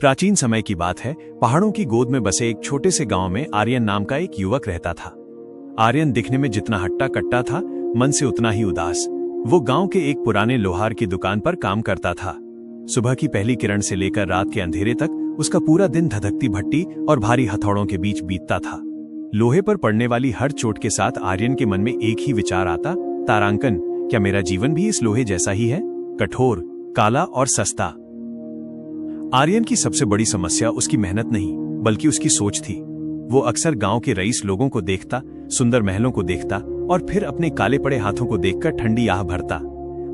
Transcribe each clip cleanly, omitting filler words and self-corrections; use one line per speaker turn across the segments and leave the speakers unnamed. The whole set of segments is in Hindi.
प्राचीन समय की बात है। पहाड़ों की गोद में बसे एक छोटे से गांव में आर्यन नाम का एक युवक रहता था। आर्यन दिखने में जितना हट्टा कट्टा था, मन से उतना ही उदास। वो गांव के एक पुराने लोहार की दुकान पर काम करता था। सुबह की पहली किरण से लेकर रात के अंधेरे तक उसका पूरा दिन धधकती भट्टी और भारी हथौड़ों के बीच बीतता था। लोहे पर पड़ने वाली हर चोट के साथ आर्यन के मन में एक ही विचार आता, तारांकन, क्या मेरा जीवन भी इस लोहे जैसा ही है, कठोर, काला और सस्ता। आर्यन की सबसे बड़ी समस्या उसकी मेहनत नहीं, बल्कि उसकी सोच थी। वो अक्सर गांव के रईस लोगों को देखता, सुंदर महलों को देखता और फिर अपने काले पड़े हाथों को देखकर ठंडी आह भरता।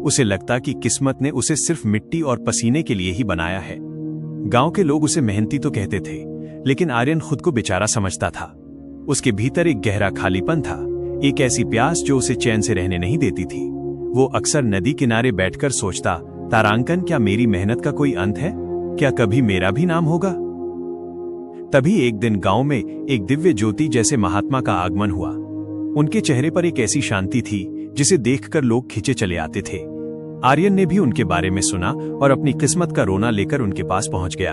उसे लगता कि किस्मत ने उसे सिर्फ मिट्टी और पसीने के लिए ही बनाया है। गांव के लोग उसे मेहनती तो कहते थे, लेकिन आर्यन खुद को बेचारा समझता था। उसके भीतर एक गहरा खालीपन था, एक ऐसी प्यास जो उसे चैन से रहने नहीं देती थी। वो अक्सर नदी किनारे बैठकर सोचता, तारांकन, क्या मेरी मेहनत का कोई अंत है? क्या कभी मेरा भी नाम होगा? तभी एक दिन गांव में एक दिव्य ज्योति जैसे महात्मा का आगमन हुआ। उनके चेहरे पर एक ऐसी शांति थी जिसे देखकर लोग खींचे चले आते थे। आर्यन ने भी उनके बारे में सुना और अपनी किस्मत का रोना लेकर उनके पास पहुंच गया।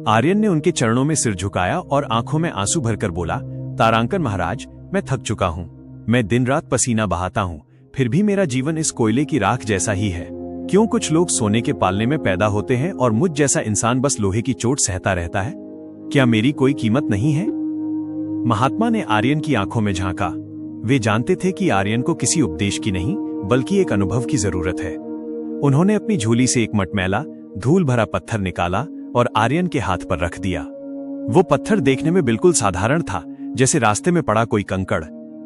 आर्यन ने उनके चरणों में सिर झुकाया और आंखों में आंसू भरकर बोला, तारांकन महाराज, मैं थक चुका हूं। मैं दिन रात पसीना बहाता हूं, फिर भी मेरा जीवन इस कोयले की राख जैसा ही है। क्यों कुछ लोग सोने के पालने में पैदा होते हैं और मुझ जैसा इंसान बस लोहे की चोट सहता रहता है? क्या मेरी कोई कीमत नहीं है? महात्मा ने आर्यन की आंखों में झांका। वे जानते थे कि आर्यन को किसी उपदेश की नहीं, बल्कि एक अनुभव की जरूरत है। उन्होंने अपनी झोली से एक मटमैला, धूल भरा पत्थर निकाला और आर्यन के हाथ पर रख दिया। वो पत्थर देखने में बिल्कुल साधारण था, जैसे रास्ते में पड़ा कोई कंकड़।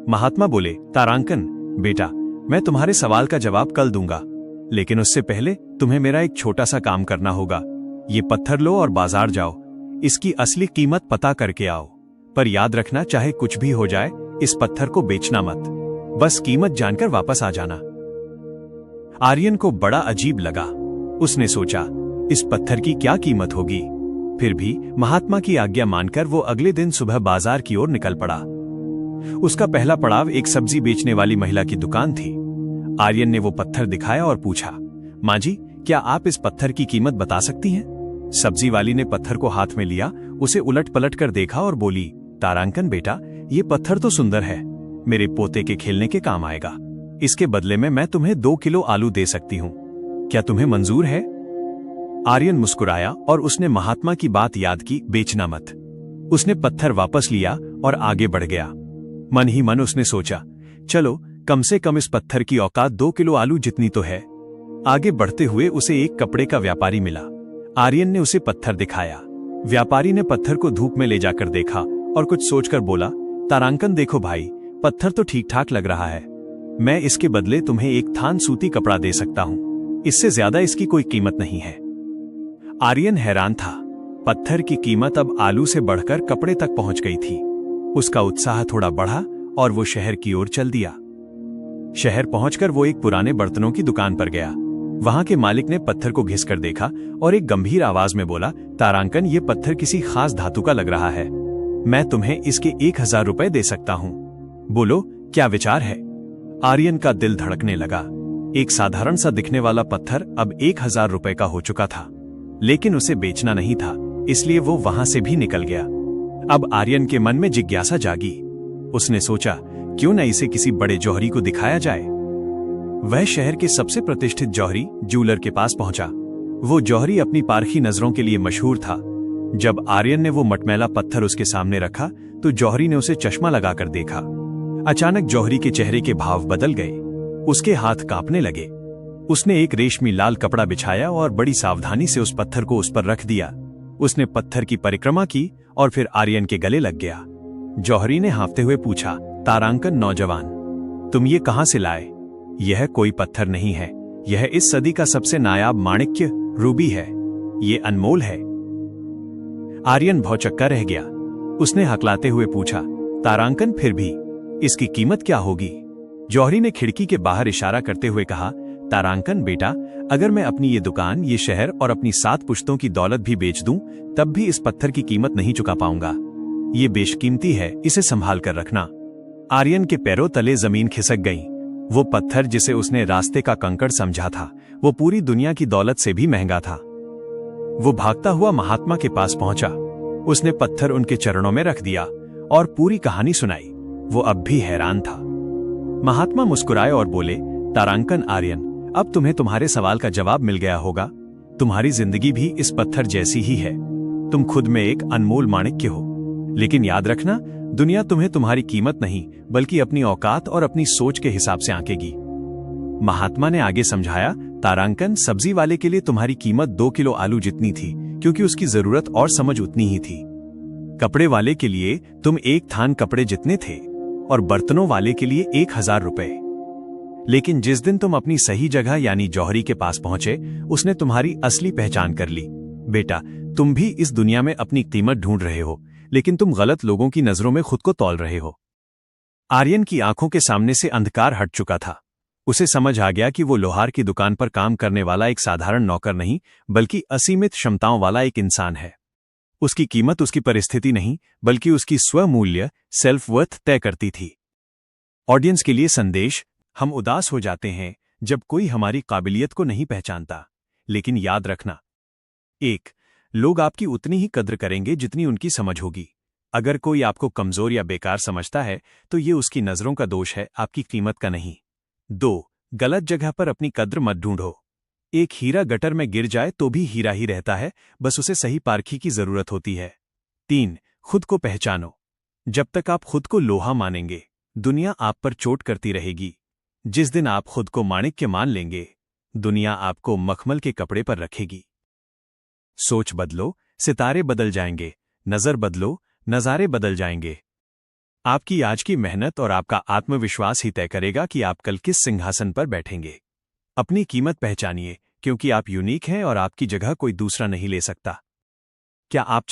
महात्मा बोले, तारांकन बेटा, मैं तुम्हारे सवाल का जवाब कल दूंगा, लेकिन उससे पहले तुम्हें मेरा एक छोटा सा काम करना होगा। ये पत्थर लो और बाजार जाओ, इसकी असली कीमत पता करके आओ। पर याद रखना, चाहे कुछ भी हो जाए, इस पत्थर को बेचना मत। बस कीमत जानकर वापस आ जाना। आर्यन को बड़ा अजीब लगा। उसने सोचा, इस पत्थर की क्या कीमत होगी? फिर भी महात्मा की आज्ञा मानकर वो अगले दिन सुबह बाजार की ओर निकल पड़ा। उसका पहला पड़ाव एक सब्जी बेचने वाली महिला की दुकान थी। आर्यन ने वो पत्थर दिखाया और पूछा, माँ जी, क्या आप इस पत्थर की कीमत बता सकती हैं? सब्जी वाली ने पत्थर को हाथ में लिया, उसे उलट पलट कर देखा और बोली, तारांकन बेटा, ये पत्थर तो सुंदर है, मेरे पोते के खेलने के काम आएगा। इसके बदले में मैं तुम्हें 2 किलो आलू दे सकती हूँ। क्या तुम्हें मंजूर है? आर्यन मुस्कुराया और उसने महात्मा की बात याद की, बेचना मत। उसने पत्थर वापस लिया और आगे बढ़ गया। मन ही मन उसने सोचा, चलो कम से कम इस पत्थर की औकात 2 किलो आलू जितनी तो है। आगे बढ़ते हुए उसे एक कपड़े का व्यापारी मिला। आर्यन ने उसे पत्थर दिखाया। व्यापारी ने पत्थर को धूप में ले जाकर देखा और कुछ सोचकर बोला, तारांकन देखो भाई, पत्थर तो ठीक ठाक लग रहा है। मैं इसके बदले तुम्हें एक थान सूती कपड़ा दे सकता हूं। इससे ज्यादा इसकी कोई कीमत नहीं है। आर्यन हैरान था। पत्थर की कीमत अब आलू से बढ़कर कपड़े तक पहुंच गई थी। उसका उत्साह थोड़ा बढ़ा और वो शहर की ओर चल दिया। शहर पहुंचकर वो एक पुराने बर्तनों की दुकान पर गया। वहां के मालिक ने पत्थर को घिसकर देखा और एक गंभीर आवाज में बोला, तारांकन, ये पत्थर किसी खास धातु का लग रहा है। मैं तुम्हें इसके 1000 रुपए दे सकता हूं। बोलो, क्या विचार है? आर्यन का दिल धड़कने लगा। एक साधारण सा दिखने वाला पत्थर अब 1000 रुपए का हो चुका था, लेकिन उसे बेचना नहीं था, इसलिए वो वहां से भी निकल गया। अब आर्यन के मन में जिज्ञासा जागी। उसने सोचा, क्यों न इसे किसी बड़े जौहरी को दिखाया जाए। वह शहर के सबसे प्रतिष्ठित जौहरी जूलर के पास पहुंचा। वो जौहरी अपनी पारखी नजरों के लिए मशहूर था। जब आर्यन ने वो मटमैला पत्थर उसके सामने रखा तो जौहरी ने उसे चश्मा लगाकर देखा। अचानक जौहरी के चेहरे के भाव बदल गए। उसके हाथ कांपने लगे। उसने एक रेशमी लाल कपड़ा बिछाया और बड़ी सावधानी से उस पत्थर को उस पर रख दिया। उसने पत्थर की परिक्रमा की और फिर आर्यन के गले लग गया। जौहरी ने हाँफते हुए पूछा, तारांकन नौजवान, तुम ये कहां से लाए? यह कोई पत्थर नहीं है, यह इस सदी का सबसे नायाब माणिक्य रूबी है। ये अनमोल है। आर्यन भौचक्का रह गया। उसने हकलाते हुए पूछा, तारांकन, फिर भी इसकी कीमत क्या होगी? जौहरी ने खिड़की के बाहर इशारा करते हुए कहा, तारांकन बेटा, अगर मैं अपनी ये दुकान, ये शहर और अपनी 7 पुश्तों की दौलत भी बेच दूं, तब भी इस पत्थर की कीमत नहीं चुका पाऊंगा। ये बेशकीमती है, इसे संभाल कर रखना। आर्यन के पैरों तले जमीन खिसक गई। वो पत्थर जिसे उसने रास्ते का कंकड़ समझा था, वो पूरी दुनिया की दौलत से भी महंगा था। वो भागता हुआ महात्मा के पास पहुंचा। उसने पत्थर उनके चरणों में रख दिया और पूरी कहानी सुनाई। वो अब भी हैरान था। महात्मा मुस्कुराए और बोले, तारांकन आर्यन, अब तुम्हें तुम्हारे सवाल का जवाब मिल गया होगा। तुम्हारी जिंदगी भी इस पत्थर जैसी ही है। तुम खुद में एक अनमोल माणिक्य हो। लेकिन याद रखना, दुनिया तुम्हें तुम्हारी कीमत नहीं बल्कि अपनी औकात और अपनी सोच के हिसाब से आंकेगी। महात्मा ने आगे समझाया, तारांकन, सब्जी वाले के लिए तुम्हारी कीमत 2 किलो आलू जितनी थी, क्योंकि उसकी जरूरत और समझ उतनी ही थी। कपड़े वाले के लिए तुम 1 थान कपड़े जितने थे और बर्तनों वाले के लिए 1000 रुपए। लेकिन जिस दिन तुम अपनी सही जगह यानी जौहरी के पास पहुंचे, उसने तुम्हारी असली पहचान कर ली। बेटा, तुम भी इस दुनिया में अपनी कीमत ढूंढ रहे हो, लेकिन तुम गलत लोगों की नजरों में खुद को तौल रहे हो। आर्यन की आंखों के सामने से अंधकार हट चुका था। उसे समझ आ गया कि वो लोहार की दुकान पर काम करने वाला एक साधारण नौकर नहीं, बल्कि असीमित क्षमताओं वाला एक इंसान है। उसकी कीमत उसकी परिस्थिति नहीं, बल्कि उसकी स्वमूल्य, सेल्फ वर्थ तय करती थी। ऑडियंस के लिए संदेश: हम उदास हो जाते हैं जब कोई हमारी काबिलियत को नहीं पहचानता, लेकिन याद रखना, 1. लोग आपकी उतनी ही कद्र करेंगे जितनी उनकी समझ होगी। अगर कोई आपको कमजोर या बेकार समझता है तो ये उसकी नजरों का दोष है, आपकी कीमत का नहीं। 2. गलत जगह पर अपनी कद्र मत ढूंढो। एक हीरा गटर में गिर जाए तो भी हीरा ही रहता है, बस उसे सही पारखी की जरूरत होती है। 3. खुद को पहचानो। जब तक आप खुद को लोहा मानेंगे, दुनिया आप पर चोट करती रहेगी। जिस दिन आप खुद को माणिक्य मान लेंगे, दुनिया आपको मखमल के कपड़े पर रखेगी। सोच बदलो, सितारे बदल जाएंगे। नजर बदलो, नजारे बदल जाएंगे। आपकी आज की मेहनत और आपका आत्मविश्वास ही तय करेगा कि आप कल किस सिंहासन पर बैठेंगे। अपनी कीमत पहचानिए, क्योंकि आप यूनिक हैं और आपकी जगह कोई दूसरा नहीं ले सकता। क्या आप